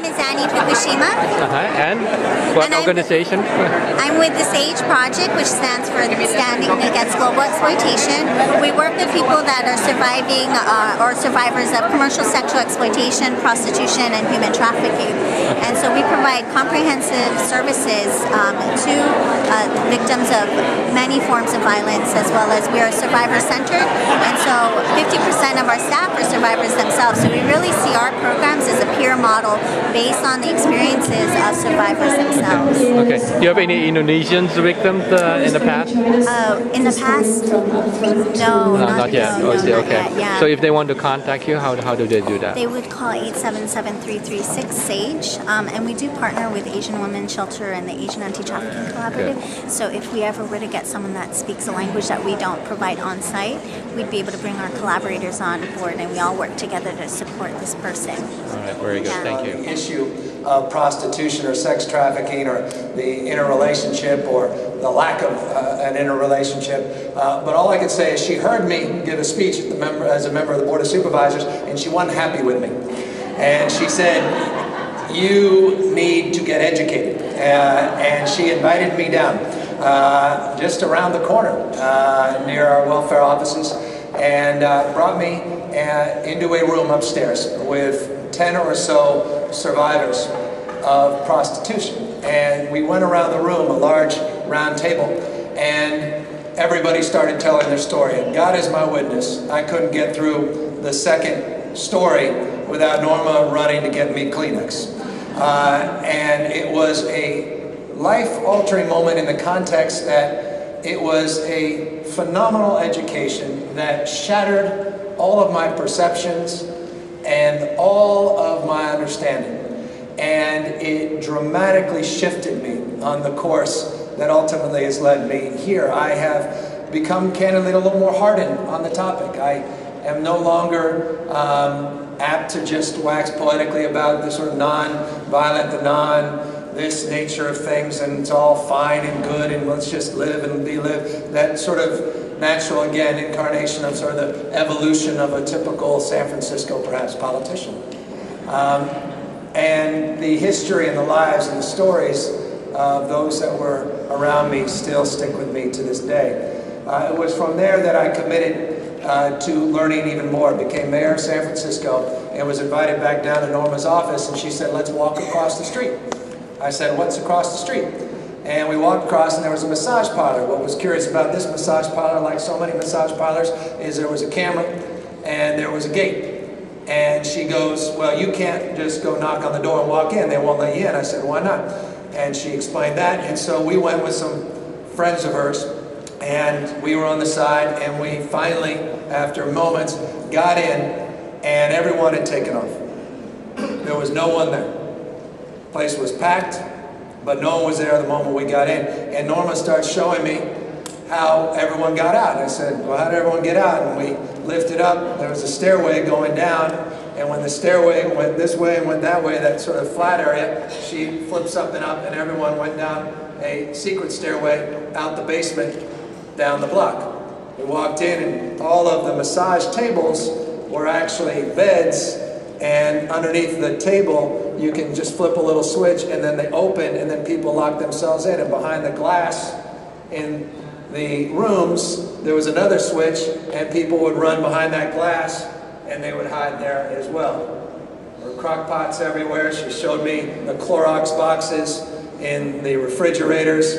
name is Annie Fukushima. And what organization? I'm with the SAGE Project, which stands for Standing Against Global Exploitation. We work with people that are surviving or survivors of commercial sexual exploitation, prostitution, and human trafficking. And so we provide comprehensive services to victims of many forms of violence, as well as we are survivor-centered. And so 50% of our staff are survivors themselves. So we really see our programs as a peer model based on the experiences of survivors themselves. Okay. Do you have any Indonesian victims in the past? In the past? No, not yet. No, okay. Not yet, yeah. So if they want to contact you, how do they do that? They would call 877-336-SAGE, and we do partner with Asian Women's Shelter and the Asian Anti-Trafficking Collaborative. Good. So if we ever were to get someone that speaks a language that we don't provide on site, we'd be able to bring our collaborators on board, and we all work together to support this person. All right, very good. Thank you. The issue of prostitution or sex trafficking or the interrelationship or the lack of an interrelationship. But all I could say is she heard me give a speech as a member of the Board of Supervisors, and she wasn't happy with me. And she said, you need to get educated. And she invited me down just around the corner near our welfare offices and brought me into a room upstairs with 10 or so survivors of prostitution. And we went around the room, a large round table, and everybody started telling their story. And God is my witness, I couldn't get through the second story without Norma running to get me Kleenex. And it was a life-altering moment in the context that it was a phenomenal education that shattered all of my perceptions and all of my understanding. And it dramatically shifted me on the course that ultimately has led me here. I have become candidly a little more hardened on the topic. I am no longer apt to just wax poetically about the sort of non-violent, this nature of things, and it's all fine and good, and let's just live and be lived. That sort of natural, again, incarnation of sort of the evolution of a typical San Francisco, perhaps, politician. And the history and the lives and the stories of those that were around me still stick with me to this day. It was from there that I committed to learning even more. Became mayor of San Francisco and was invited back down to Norma's office, and she said, let's walk across the street. I said, what's across the street? And we walked across, and there was a massage parlor. What was curious about this massage parlor, like so many massage parlors, is there was a camera and there was a gate. And she goes, well, you can't just go knock on the door and walk in. They won't let you in. I said, why not? And she explained that. And so we went with some friends of hers, and we were on the side, and we finally, after moments, got in, and everyone had taken off. There was no one there. The place was packed, but no one was there the moment we got in. And Norma starts showing me how everyone got out. And I said, well, how did everyone get out? And we lifted up. There was a stairway going down. And when the stairway went this way and went that way, that sort of flat area, she flipped something up, and everyone went down a secret stairway out the basement, down the block. We walked in, and all of the massage tables were actually beds, and underneath the table, you can just flip a little switch, and then they open, and then people lock themselves in. And behind the glass in the rooms, there was another switch, and people would run behind that glass, and they would hide there as well. There were crock pots everywhere. She showed me the Clorox boxes in the refrigerators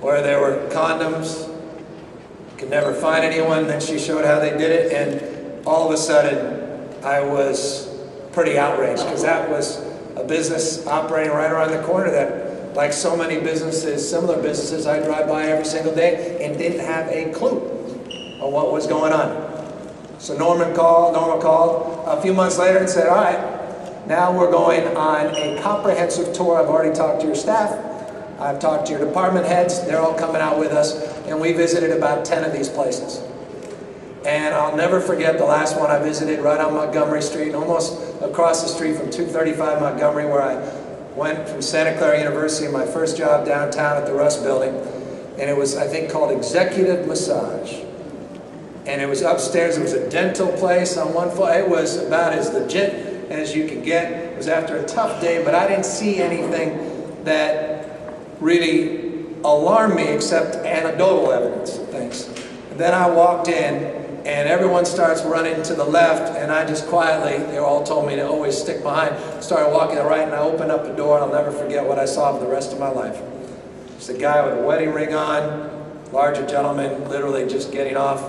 where there were condoms. Could never find anyone. Then she showed how they did it, and all of a sudden I was pretty outraged, because that was a business operating right around the corner that, like so many businesses, similar businesses, I drive by every single day and didn't have a clue of what was going on. So Norma called a few months later and said, all right, now we're going on a comprehensive tour. I've already talked to your staff. I've talked to your department heads. They're all coming out with us. And we visited about 10 of these places. And I'll never forget the last one I visited right on Montgomery Street, almost across the street from 235 Montgomery, where I went from Santa Clara University, my first job downtown at the Rust Building. And it was, I think, called Executive Massage. And it was upstairs. It was a dental place on one floor. It was about as legit as you could get. It was after a tough day, but I didn't see anything that really alarmed me except anecdotal evidence. Thanks. And then I walked in, and everyone starts running to the left, and I just quietly, they all told me to always stick behind, started walking to the right, and I opened up the door, and I'll never forget what I saw for the rest of my life. It's a guy with a wedding ring on, larger gentleman, literally just getting off,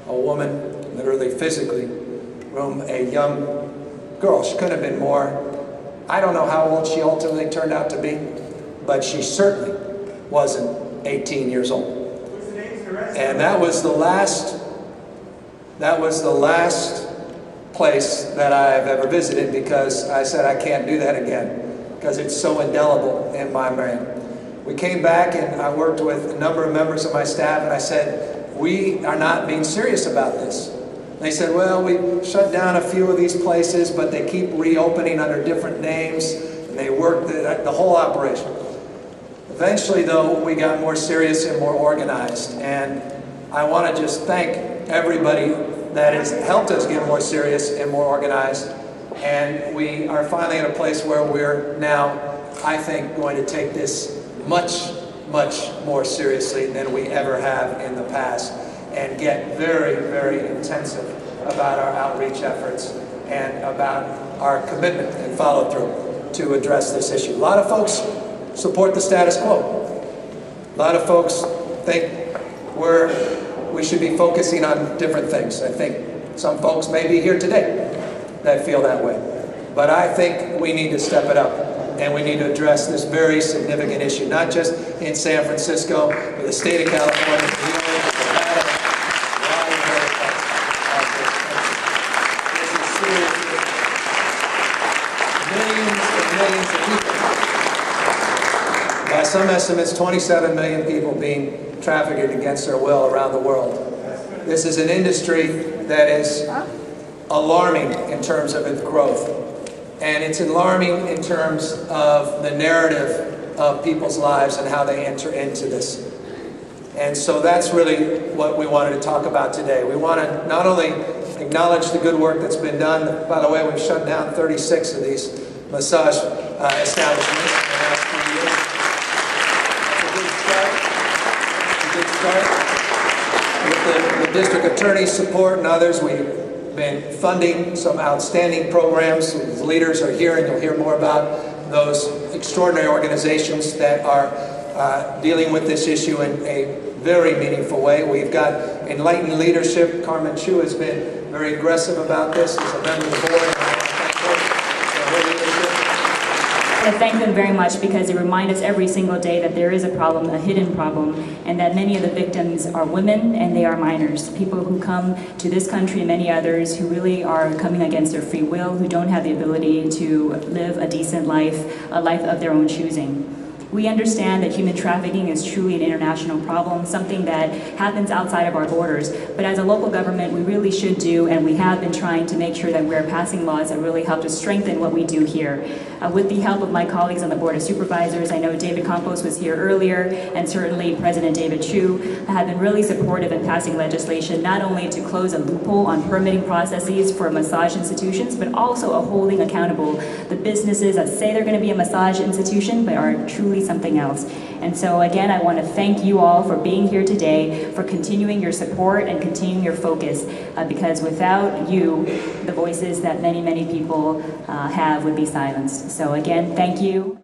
a woman, literally physically, a young girl. She couldn't have been more. I don't know how old she ultimately turned out to be, but she certainly wasn't 18 years old. And that was the last place that I've ever visited, because I said I can't do that again, because it's so indelible in my brain. We came back, and I worked with a number of members of my staff, and I said, we are not being serious about this. They said, well, we shut down a few of these places, but they keep reopening under different names, and they work the whole operation. Eventually, though, we got more serious and more organized, and I want to just thank everybody that has helped us get more serious and more organized, and we are finally at a place where we're now, I think, going to take this much, much more seriously than we ever have in the past, and get very, very intensive about our outreach efforts and about our commitment and follow-through to address this issue. A lot of folks support the status quo. A lot of folks think we should be focusing on different things. I think some folks may be here today that feel that way. But I think we need to step it up, and we need to address this very significant issue, not just in San Francisco, but the state of California, New York, Nevada, this is serious. Millions and millions of people. By some estimates, 27 million people being trafficked against their will around the world. This is an industry that is alarming in terms of its growth. And it's alarming in terms of the narrative of people's lives and how they enter into this. And so that's really what we wanted to talk about today. We want to not only acknowledge the good work that's been done. By the way, we've shut down 36 of these massage establishments in the last 3 years. It's a good start. With the district attorney's support and others, we've been funding some outstanding programs. The leaders are here, and you'll hear more about those extraordinary organizations that are dealing with this issue in a very meaningful way. We've got enlightened leadership. Carmen Chu has been very aggressive about this as a member of the board. I thank them very much, because they remind us every single day that there is a problem, a hidden problem, and that many of the victims are women and they are minors. People who come to this country and many others who really are coming against their free will, who don't have the ability to live a decent life, a life of their own choosing. We understand that human trafficking is truly an international problem, something that happens outside of our borders. But as a local government, we really should do, and we have been trying to make sure that we're passing laws that really help to strengthen what we do here. With the help of my colleagues on the Board of Supervisors, I know David Campos was here earlier, and certainly President David Chu have been really supportive in passing legislation, not only to close a loophole on permitting processes for massage institutions, but also of holding accountable the businesses that say they're going to be a massage institution, but are truly something else. And so again, I want to thank you all for being here today, for continuing your support and continuing your focus, because without you, the voices that many, many people have would be silenced. So again, thank you.